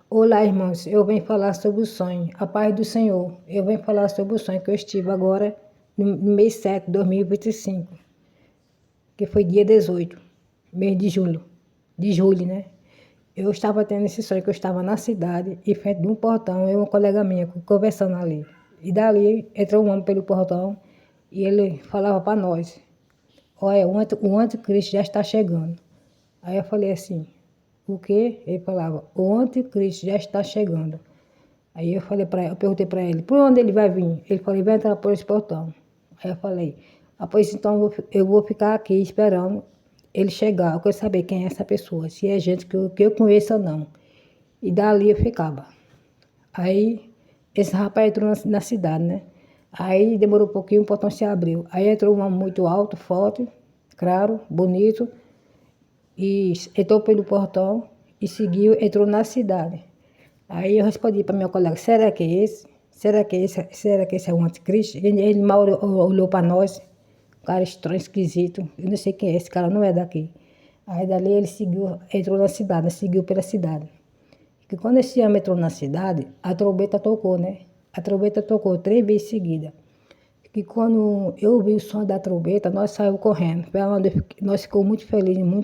Olá, irmãos. Eu venho falar sobre o sonho. A paz do Senhor. Eu venho falar sobre o sonho que eu estive agora no mês 7 de 2025, que foi dia 18, mês de julho. De julho, né? Eu estava tendo esse sonho que eu estava na cidade e frente de um portão, eu e uma colega minha conversando ali. E dali entrou um homem pelo portão e ele falava para nós: olha, o anticristo já está chegando. Aí eu falei assim: o quê? Ele falava: o anticristo já está chegando. Aí eu perguntei para ele: por onde ele vai vir? Ele falou: ele vai entrar por esse portão. Aí eu falei: ah, pois então eu vou ficar aqui esperando ele chegar. Eu quero saber quem é essa pessoa, se é gente que eu conheço ou não. E dali eu ficava. Aí esse rapaz entrou na cidade, né? Aí demorou um pouquinho, o portão se abriu. Aí entrou um homem muito alto, forte, claro, bonito, e entrou pelo portão e seguiu, entrou na cidade. Aí eu respondi para meu colega: será que é esse? Será que esse é o anticristo? Ele mal olhou para nós, cara estranho, esquisito. Eu não sei quem é esse cara, não é daqui. Aí dali ele seguiu, entrou na cidade, né? Seguiu pela cidade. E quando esse homem entrou na cidade, a trombeta tocou, né? A trombeta tocou 3 vezes seguida. E quando eu ouvi o som da trombeta, nós saímos correndo. Nós ficamos muito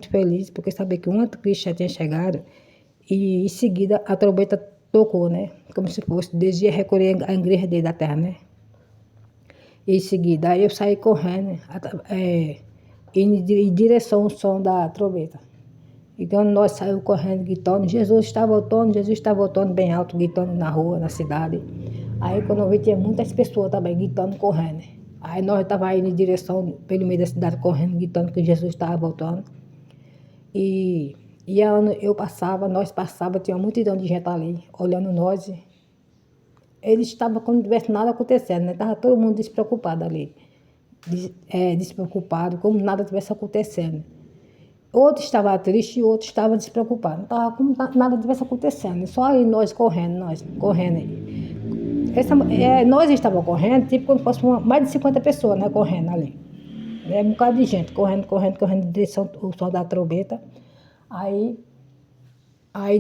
felizes, porque sabia que o anticristo já tinha chegado. E em seguida a trombeta tocou, né? Como se fosse, Deus ia recolher a igreja dele da terra, né? E em seguida, aí eu saí correndo, em direção ao som da trombeta. Então nós saímos correndo, gritando: Jesus está voltando bem alto, gritando na rua, na cidade. Aí quando eu vi, tinha muitas pessoas também gritando, correndo. Aí nós estávamos indo em direção, pelo meio da cidade, correndo, gritando que Jesus estava voltando. E nós passava, tinha uma multidão de gente ali, olhando nós. Eles estavam como se não tivesse nada acontecendo, né? Estava todo mundo despreocupado ali. Despreocupado, como nada tivesse acontecendo. Outro estava triste e outro estava despreocupado. Não estava como nada tivesse acontecendo. Só aí nós correndo aí. Nós estávamos correndo, tipo como se fosse mais de 50 pessoas, né? Correndo ali. Um bocado de gente, correndo em direção ao som da trombeta. Aí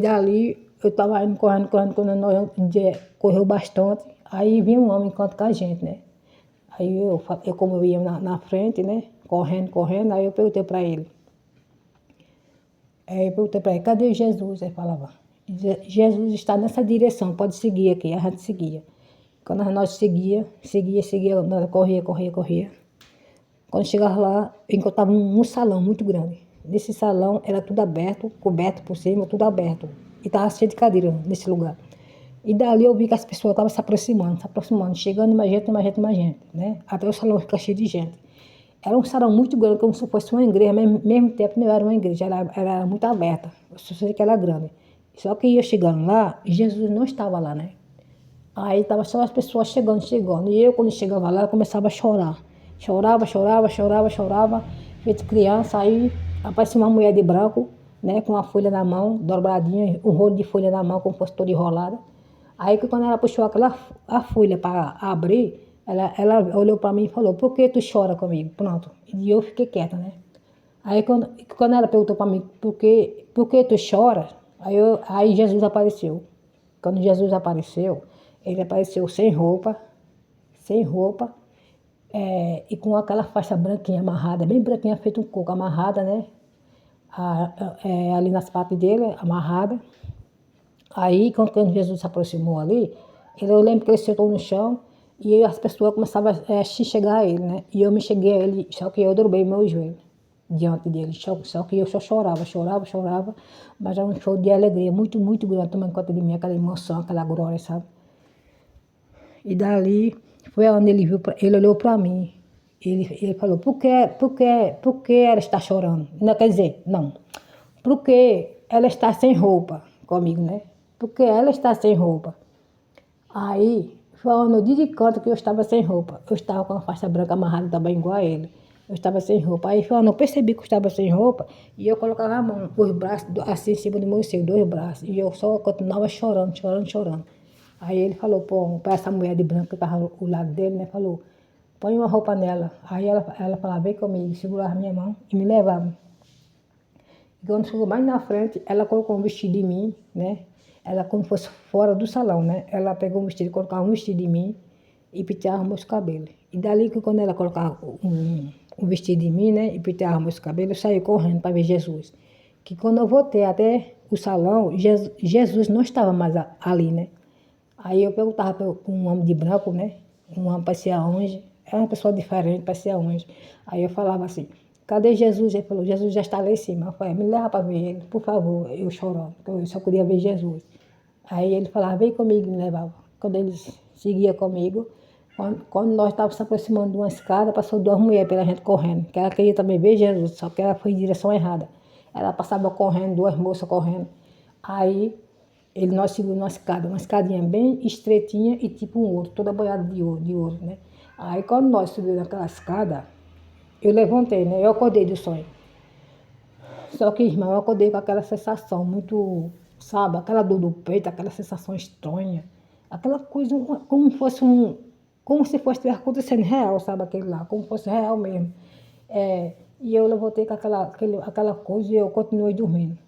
dali eu estava indo quando nós correu bastante. Aí vinha um homem enquanto com a gente, né? Aí como eu ia na frente, né? Correndo, aí eu perguntei para ele. Cadê Jesus? Ele falava: Jesus está nessa direção, pode seguir aqui. A gente seguia. Quando nós seguia, nós corria. Quando chegava lá, eu encontrava um salão muito grande. Nesse salão era tudo aberto, coberto por cima, tudo aberto. E estava cheio de cadeira nesse lugar. E dali eu vi que as pessoas estavam se aproximando, chegando mais gente, né? Até o salão ficar cheio de gente. Era um salão muito grande, como se fosse uma igreja, mas ao mesmo tempo não era uma igreja, era muito aberta. Eu só sei que era grande. Só que ia chegando lá, Jesus não estava lá, né? Aí estava só as pessoas chegando. E eu, quando chegava lá, eu começava a chorar. Chorava. Feito criança, aí aparecia uma mulher de branco, né, com uma folha na mão, dobradinha, um rolo de folha na mão, como fosse toda enrolada. Aí que quando ela puxou a folha para abrir, ela olhou para mim e falou: por que tu chora comigo? Pronto. E eu fiquei quieta, né? Aí quando ela perguntou para mim: por que tu chora? Aí Jesus apareceu. Quando Jesus apareceu, ele apareceu sem roupa, e com aquela faixa branquinha amarrada, bem branquinha, feito um coco, amarrada, né? Ali nas patas dele, amarrada. Aí, quando Jesus se aproximou ali, eu lembro que ele sentou no chão e as pessoas começavam a se chegar a ele, né? E eu me cheguei a ele, só que eu dobrei meu joelho diante dele. Só que eu só chorava, mas era um show de alegria muito grande, tomando conta de mim, aquela emoção, aquela glória, sabe? E dali foi onde ele olhou para mim. Ele falou: por que ela está chorando? Não, quer dizer, não. Porque ela está sem roupa comigo, né? Porque ela está sem roupa. Aí, foi no dia de canto que eu estava sem roupa. Eu estava com a faixa branca amarrada também igual a ele. Eu estava sem roupa. Aí foi quando eu percebi que eu estava sem roupa e eu colocava a mão, os braços assim em cima do meu seio, 2 braços. E eu só continuava chorando. Aí ele falou para essa mulher de branco que estava ao lado dele, né? Falou: põe uma roupa nela. Aí ela falava: vem comigo, segurava minha mão e me levava. E quando chegou mais na frente, ela colocou um vestido em mim, né? ela como fosse fora do salão, né? Ela pegou um vestido, colocava um vestido em mim e penteava meus cabelos. E dali que quando ela colocava um vestido em mim, né? E penteava meus cabelos, eu saí correndo para ver Jesus. Que quando eu voltei até o salão, Jesus não estava mais ali, né? Aí eu perguntava para um homem de branco, né? Um homem parecia anjo. É uma pessoa diferente, parecia anjo. Aí eu falava assim, cadê Jesus? Ele falou, Jesus já está lá em cima. Eu falei, me leva para ver ele, por favor. Eu chorando, porque eu só queria ver Jesus. Aí ele falava, vem comigo, me levava. Quando ele seguia comigo, quando nós estávamos se aproximando de uma escada, passou duas mulheres pela gente correndo, que ela queria também ver Jesus, só que ela foi em direção errada. Ela passava correndo, duas moças correndo. Aí nós subimos uma escadinha bem estreitinha e tipo um ouro, toda banhada de ouro, né? Aí quando nós subimos naquela escada, eu levantei, né? Eu acordei do sonho. Só que, irmão, eu acordei com aquela sensação muito, sabe? Aquela dor do peito, aquela sensação estranha. Aquela coisa como fosse como se fosse acontecendo real, sabe? Aquele lá, como fosse real mesmo. E eu levantei com aquela coisa e eu continuei dormindo.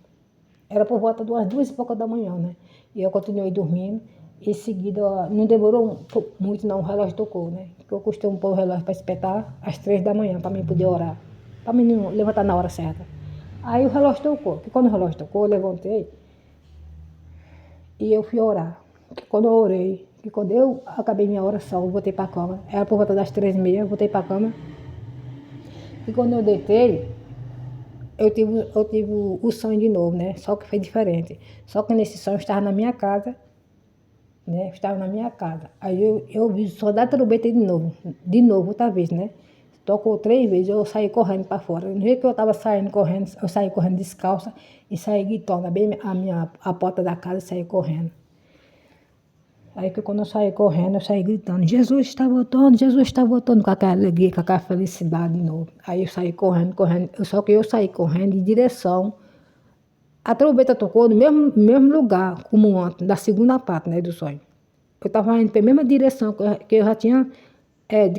Era por volta de umas 2h pouca da manhã, né? E eu continuei dormindo. Em seguida, não demorou muito não, o relógio tocou, né? Porque eu costumo pôr o relógio para espetar às 3 da manhã, para mim poder orar. Para mim não levantar na hora certa. Aí o relógio tocou. Que quando o relógio tocou, eu levantei e eu fui orar. Que quando eu orei, que quando eu acabei minha oração, eu voltei para a cama. Era por volta das 3h30, eu voltei para a cama. E quando eu deitei, eu tive o sonho de novo, né? Só que foi diferente. Só que nesse sonho eu estava na minha casa, né? Eu estava na minha casa. Aí eu vi só dar trombeta de novo, outra vez, né? Tocou 3 vezes, eu saí correndo para fora. No jeito que eu estava saindo correndo, eu saí correndo descalça e saí gritando, bem a porta da casa, saí correndo. Aí que quando eu saí correndo, eu saí gritando, Jesus está voltando, com aquela alegria, com aquela felicidade de novo. Aí eu saí correndo, só que eu saí correndo em direção. A trombeta tocou no mesmo lugar, como antes, da segunda parte, né, do sonho. Eu estava indo para a mesma direção que eu já tinha,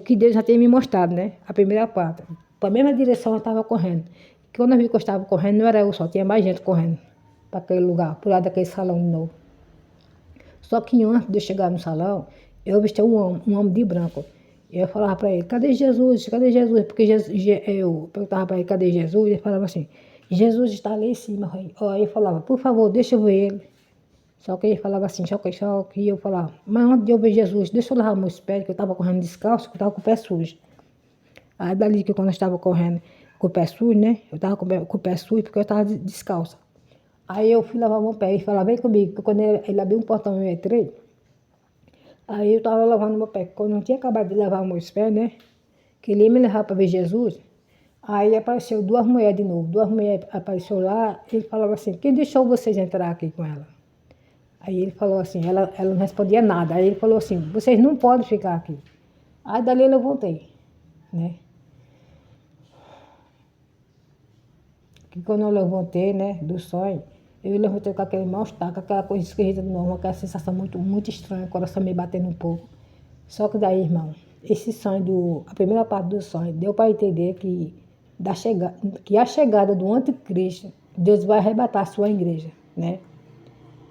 que Deus já tinha me mostrado, né, a primeira parte. Para a mesma direção eu estava correndo. Quando eu vi que eu estava correndo, não era eu só, tinha mais gente correndo para aquele lugar, para o lado daquele salão de novo. Só que antes de eu chegar no salão, eu vi um homem de branco. Eu falava para ele, cadê Jesus? Cadê Jesus? Porque eu perguntava para ele, cadê Jesus? Ele falava assim, Jesus está ali em cima. Aí eu falava, por favor, deixa eu ver ele. Só que ele falava assim, só que eu falava, mas antes de eu ver Jesus, deixa eu lavar meus pés, que eu estava correndo descalço, que eu estava com o pé sujo. Aí dali que quando eu estava correndo com o pé sujo, né? Eu estava com o pé sujo porque eu estava descalça. Aí eu fui lavar meu pé e falava, vem comigo, porque quando ele abriu um portão e eu entrei, aí eu estava lavando meu pé. Quando eu tinha acabado de lavar meus pés, né? Que ele ia me levar para ver Jesus. Aí apareceu duas mulheres de novo. Duas mulheres apareceram lá. Ele falava assim, quem deixou vocês entrar aqui com ela? Aí ele falou assim, ela não respondia nada. Aí ele falou assim, vocês não podem ficar aqui. Aí dali eu levantei, né? Que quando eu levantei, né, do sonho, eu levantei com aquele mal-estar, com aquela coisa esquisita de novo, aquela sensação muito, muito estranha, o coração me batendo um pouco. Só que daí, irmão, esse sonho, a primeira parte do sonho, deu para entender que a chegada do anticristo, Deus vai arrebatar a sua igreja, né?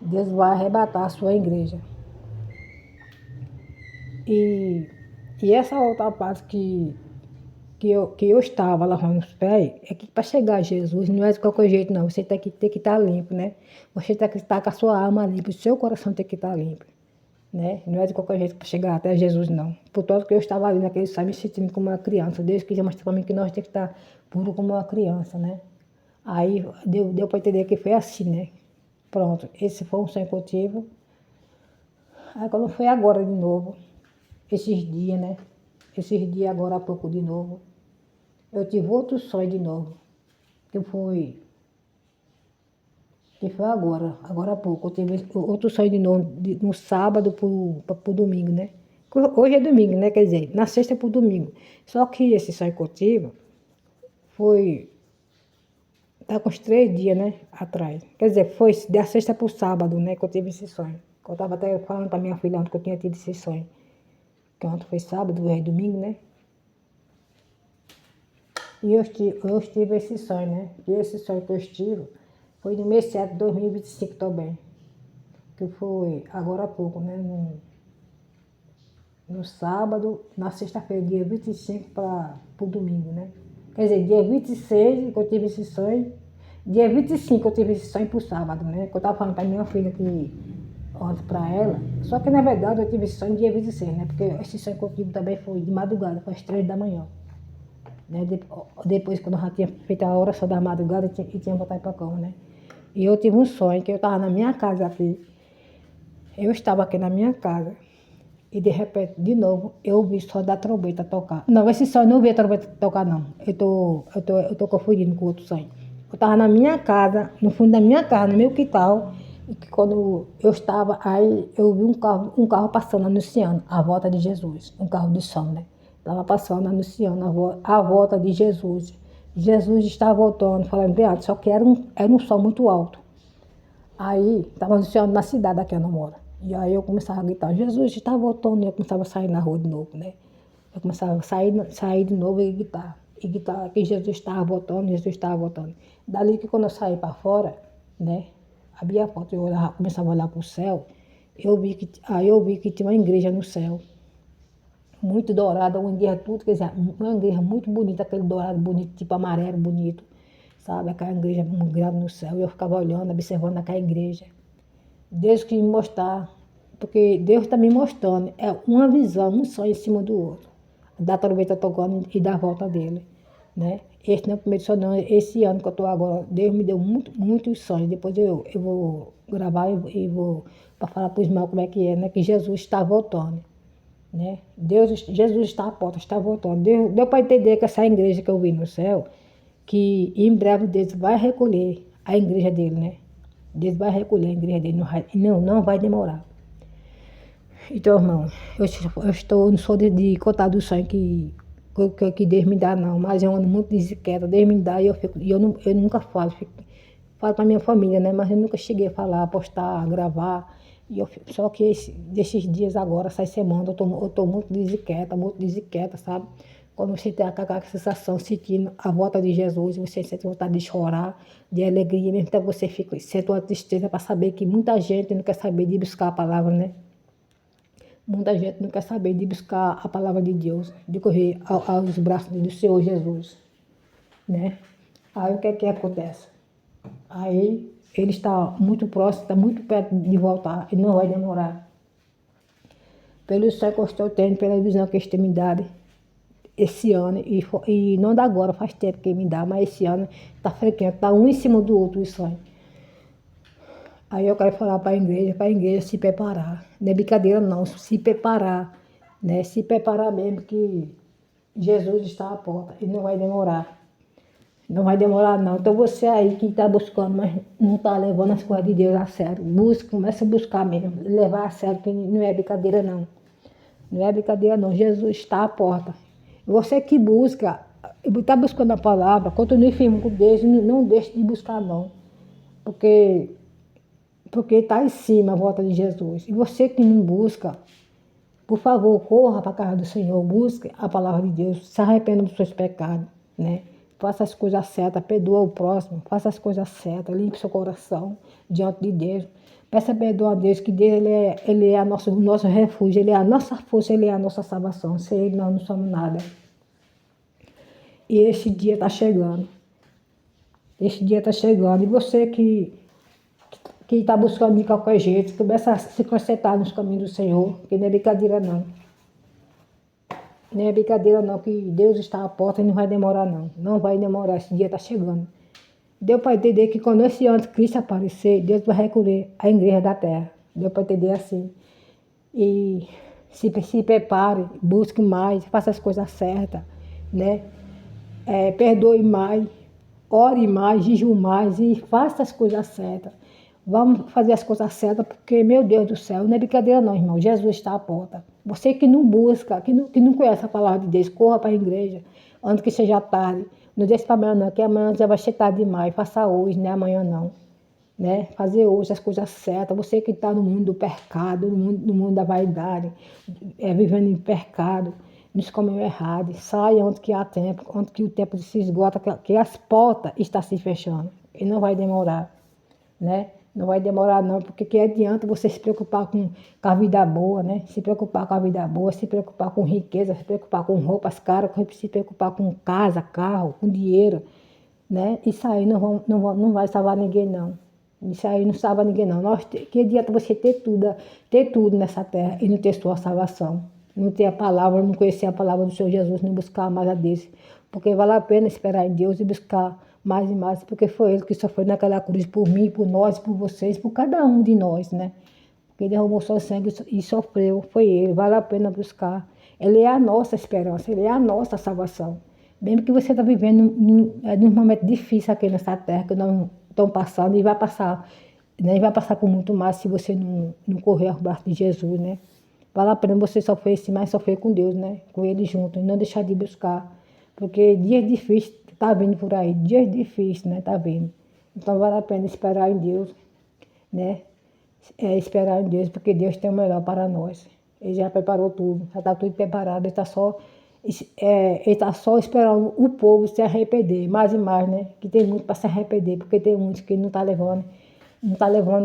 Deus vai arrebatar a sua igreja. E, e essa outra parte que eu estava lavando os pés, é que para chegar a Jesus não é de qualquer jeito, não. Você tem que estar limpo, né? Você tem que estar com a sua alma limpa, o seu coração tem que estar limpo, né? Não é de qualquer jeito para chegar até Jesus, não. Por tanto que eu estava ali naquele sonho me sentindo como uma criança. Deus queria mostrar para mim que nós temos que estar puro como uma criança, né? Aí deu para entender que foi assim, né? Pronto, esse foi um sonho que eu tive. Aí quando foi agora de novo, esses dias, né? Esses dias agora há pouco de novo, eu tive outro sonho de novo, que foi, agora há pouco. Eu tive outro sonho de novo, no sábado pro domingo, né? Hoje é domingo, né? Quer dizer, na sexta pro domingo. Só que esse sonho que eu tive foi, tá com uns 3 dias, né? Atrás. Quer dizer, foi da sexta pro sábado, né? Que eu tive esse sonho. Que eu tava até falando pra minha filha ontem que eu tinha tido esse sonho. Que ontem foi sábado, hoje é domingo, né? E eu tive esse sonho, né? E esse sonho que eu estive foi no mês 7 de 2025 também. que foi agora há pouco, né? No sábado, na sexta-feira, dia 25 para o domingo, né? Quer dizer, dia 26 que eu tive esse sonho, dia 25 eu tive esse sonho pro sábado, né? Que eu tava falando pra minha filha que ontem pra ela, só que na verdade eu tive esse sonho dia 26, né? Porque esse sonho que eu tive também foi de madrugada, foi às 3 da manhã, né? Depois, quando eu já tinha feito a oração da madrugada e tinha voltado pra cama, né? E eu tive um sonho que eu tava na minha casa aqui, eu estava aqui na minha casa. E de repente, de novo, eu ouvi só da trombeta tocar. Não, esse sonho eu não ouvi a trombeta tocar, não. Eu tô confundindo com outro sonho. Eu estava na minha casa, no fundo da minha casa, no meu quintal, e que quando eu estava, aí eu vi um carro passando, anunciando a volta de Jesus. Um carro de som, né? Estava passando, anunciando a volta de Jesus. Jesus está voltando, falando, Beato, só que era um som muito alto. Aí, estava anunciando na cidade aqui onde eu moro. E aí eu começava a gritar, Jesus está voltando. E eu começava a sair na rua de novo, né? Eu começava a sair de novo e gritar. E gritar que Jesus estava voltando, Jesus estava voltando. Dali que quando eu saí para fora, né? Abria a porta e eu começava a olhar para o céu. Aí eu vi que tinha uma igreja no céu. Muito dourada, uma igreja tudo, quer dizer, uma igreja muito bonita, aquele dourado bonito, tipo amarelo bonito. Sabe, aquela igreja muito grande no céu. E eu ficava olhando, observando aquela igreja. Deus quis me mostrar, porque Deus está me mostrando, é uma visão, um sonho em cima do outro, da trombeta tocando e da volta dele, né? Esse não é o primeiro sonho, não. Esse ano que eu estou agora, Deus me deu muitos sonhos. Depois eu vou gravar e vou para falar para os irmãos como é que é, né? Que Jesus está voltando, né? Jesus está à porta, está voltando. Deu para entender que essa igreja que eu vi no céu, que em breve Deus vai recolher a igreja dele, né? Deus vai recolher a igreja dele, não vai demorar. Então, irmão, não sou de contar do sonho que Deus me dá, não, mas eu ando muito desinquieta, Deus me dá e eu nunca falo, falo para minha família, né? Mas eu nunca cheguei a falar, postar, gravar. Só que desses dias agora, essas semanas, eu tô muito desinquieta, sabe? Quando você tem aquela sensação, sentindo a volta de Jesus, você sente vontade de chorar, de alegria, mesmo que você sente uma tristeza para saber que muita gente não quer saber de buscar a palavra, né? Muita gente não quer saber de buscar a palavra de Deus, de correr aos braços do Senhor Jesus, né? Aí o que é que acontece? Aí ele está muito próximo, está muito perto de voltar e não vai demorar. Pelo sonho que eu estou tendo, pela visão que este me dá esse ano, e não dá agora, faz tempo que me dá, mas esse ano está frequente, está um em cima do outro o sonho. Aí eu quero falar para a igreja se preparar. Não é brincadeira não, se preparar, né? Se preparar mesmo que Jesus está à porta e não vai demorar. Não vai demorar não. Então você aí que está buscando, mas não está levando as coisas de Deus a sério. Começa a buscar mesmo, levar a sério, que não é brincadeira não. Não é brincadeira não, Jesus está à porta. Você que busca, está buscando a palavra, continue firme com Deus, não deixe de buscar não. Porque está em cima a volta de Jesus. E você que não busca, por favor, corra para a casa do Senhor, busque a palavra de Deus, se arrependa dos seus pecados, né? Faça as coisas certas, perdoa o próximo, faça as coisas certas, limpe seu coração diante de Deus. Peça perdão a Deus, que Deus ele é o nosso refúgio, Ele é a nossa força, Ele é a nossa salvação. Sem Ele nós não somos nada. E esse dia está chegando. Esse dia está chegando. E você que está buscando de qualquer jeito, começa a se concentrar nos caminhos do Senhor, que não é brincadeira não. Não é brincadeira não, que Deus está à porta e não vai demorar não. Não vai demorar, esse dia está chegando. Deu para entender que quando esse anticristo aparecer, Deus vai recolher a igreja da terra. Deu para entender assim. E se prepare, busque mais, faça as coisas certas, né? Perdoe mais, ore mais, jejum mais e faça as coisas certas. Vamos fazer as coisas certas, porque, meu Deus do céu, não é brincadeira não, irmão. Jesus está à porta. Você que não busca, que não conhece a palavra de Deus, corra para a igreja, antes que seja tarde. Não deixe para amanhã não, que amanhã já vai ser tarde demais. Faça hoje, não é amanhã não. Né? Fazer hoje as coisas certas. Você que está no mundo do pecado, no mundo da vaidade, vivendo em pecado, nos caminhos errados. Saia onde que há tempo, onde que o tempo se esgota, que as portas estão se fechando. E não vai demorar, né? Não vai demorar não, porque que adianta você se preocupar com a vida boa, né? Se preocupar com a vida boa, se preocupar com riqueza, se preocupar com roupas caras, se preocupar com casa, carro, com dinheiro, né? Isso aí não vai salvar ninguém não. Isso aí não salva ninguém não. Que adianta você ter tudo nessa terra e não ter sua salvação. Não ter a palavra, não conhecer a palavra do Senhor Jesus, não buscar mais a Deus. Porque vale a pena esperar em Deus e buscar mais e mais, porque foi Ele que sofreu naquela cruz por mim, por nós, por vocês, por cada um de nós, né? Porque Ele derramou seu sangue e sofreu, foi Ele, vale a pena buscar. Ele é a nossa esperança, Ele é a nossa salvação. Mesmo que você está vivendo num momento difícil aqui nessa terra, que não estão passando, e vai passar, né? E vai passar por muito mais se você não correr ao braço de Jesus, né? Vale a pena você sofrer sim, mas sofrer com Deus, né? Com Ele junto, e não deixar de buscar. Porque dias difíceis tá vindo por aí, dias difíceis, né? Tá vindo. Então vale a pena esperar em Deus, né? Esperar em Deus, porque Deus tem o melhor para nós. Ele já preparou tudo, já está tudo preparado, ele tá só esperando o povo se arrepender, mais e mais, né? Que tem muito para se arrepender, porque tem muitos que não tá levando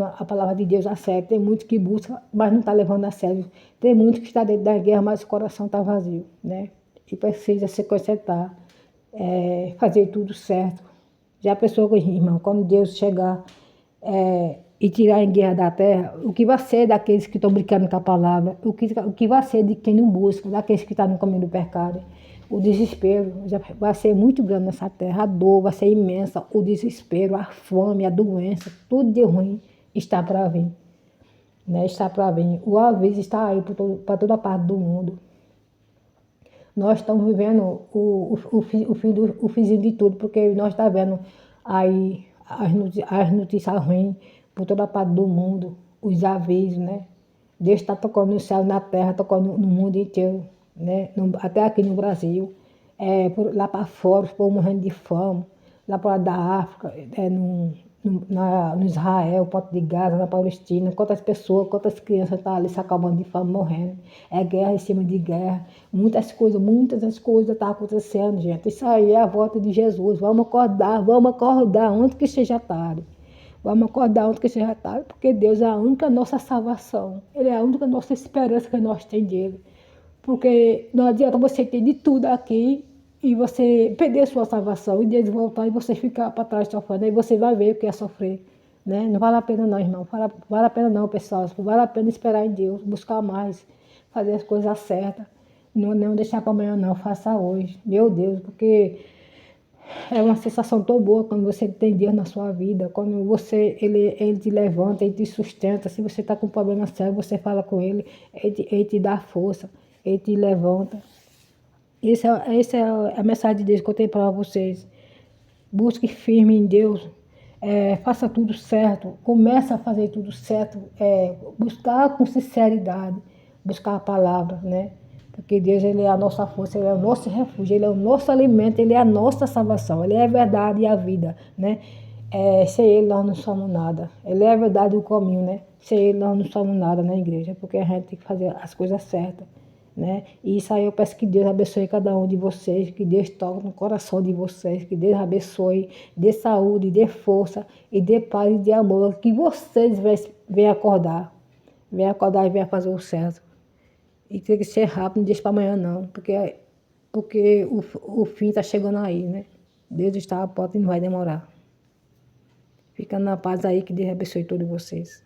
a palavra de Deus a sério. Tem muitos que buscam, mas não tá levando a sério. Tem muitos que estão dentro da guerra, mas o coração está vazio, né? E precisa se consertar, fazer tudo certo. Já pensou, irmão, quando Deus chegar e tirar a guerra da terra, o que vai ser daqueles que estão brincando com a palavra? O que vai ser de quem não busca, daqueles que estão no caminho do pecado? O desespero já vai ser muito grande nessa terra, a dor vai ser imensa, o desespero, a fome, a doença, tudo de ruim está para vir, né? Está para vir. O aviso está aí para toda parte do mundo. Nós estamos vivendo o finzinho de tudo, porque nós estamos vendo aí as notícias ruins por toda parte do mundo, os avisos, né? Deus está tocando no céu, na terra, tocando no mundo inteiro, né? Até aqui no Brasil, lá para fora, os povos morrendo de fome, lá para da África, no Israel, Porto de Gaza, na Palestina, quantas pessoas, quantas crianças estão ali se acabando de fome, morrendo. É guerra em cima de guerra. Muitas coisas estão acontecendo, gente. Isso aí é a volta de Jesus. Vamos acordar antes que seja tarde. Vamos acordar antes que seja tarde, porque Deus é a única nossa salvação. Ele é a única nossa esperança que nós temos dele. Porque não adianta você ter de tudo aqui e você perder sua salvação e Deus voltar e você ficar para trás sofrendo. Aí você vai ver o que é sofrer, né? Não vale a pena não, irmão. Vale a pena não, pessoal. Vale a pena esperar em Deus, buscar mais, fazer as coisas certas. Não deixar para amanhã não, faça hoje. Meu Deus, porque é uma sensação tão boa quando você tem Deus na sua vida, quando ele te levanta, ele te sustenta. Se você está com um problema sério, você fala com ele te dá força, ele te levanta. Essa é a mensagem de Deus que eu tenho para vocês. Busque firme em Deus, faça tudo certo, comece a fazer tudo certo, buscar com sinceridade, buscar a palavra, né? Porque Deus, ele é a nossa força, ele é o nosso refúgio, ele é o nosso alimento, ele é a nossa salvação, ele é a verdade e a vida, né? Sem ele nós não somos nada. Ele é a verdade e o caminho, né? Sem ele nós não somos nada na igreja, porque a gente tem que fazer as coisas certas, né? E isso aí eu peço que Deus abençoe cada um de vocês, que Deus toque no coração de vocês, que Deus abençoe, dê saúde, dê força e dê paz e dê amor, que vocês venham acordar e venham fazer o certo. E tem que ser rápido, não deixe para amanhã não, porque o fim está chegando aí, né? Deus está à porta e não vai demorar. Fica na paz aí, que Deus abençoe todos vocês.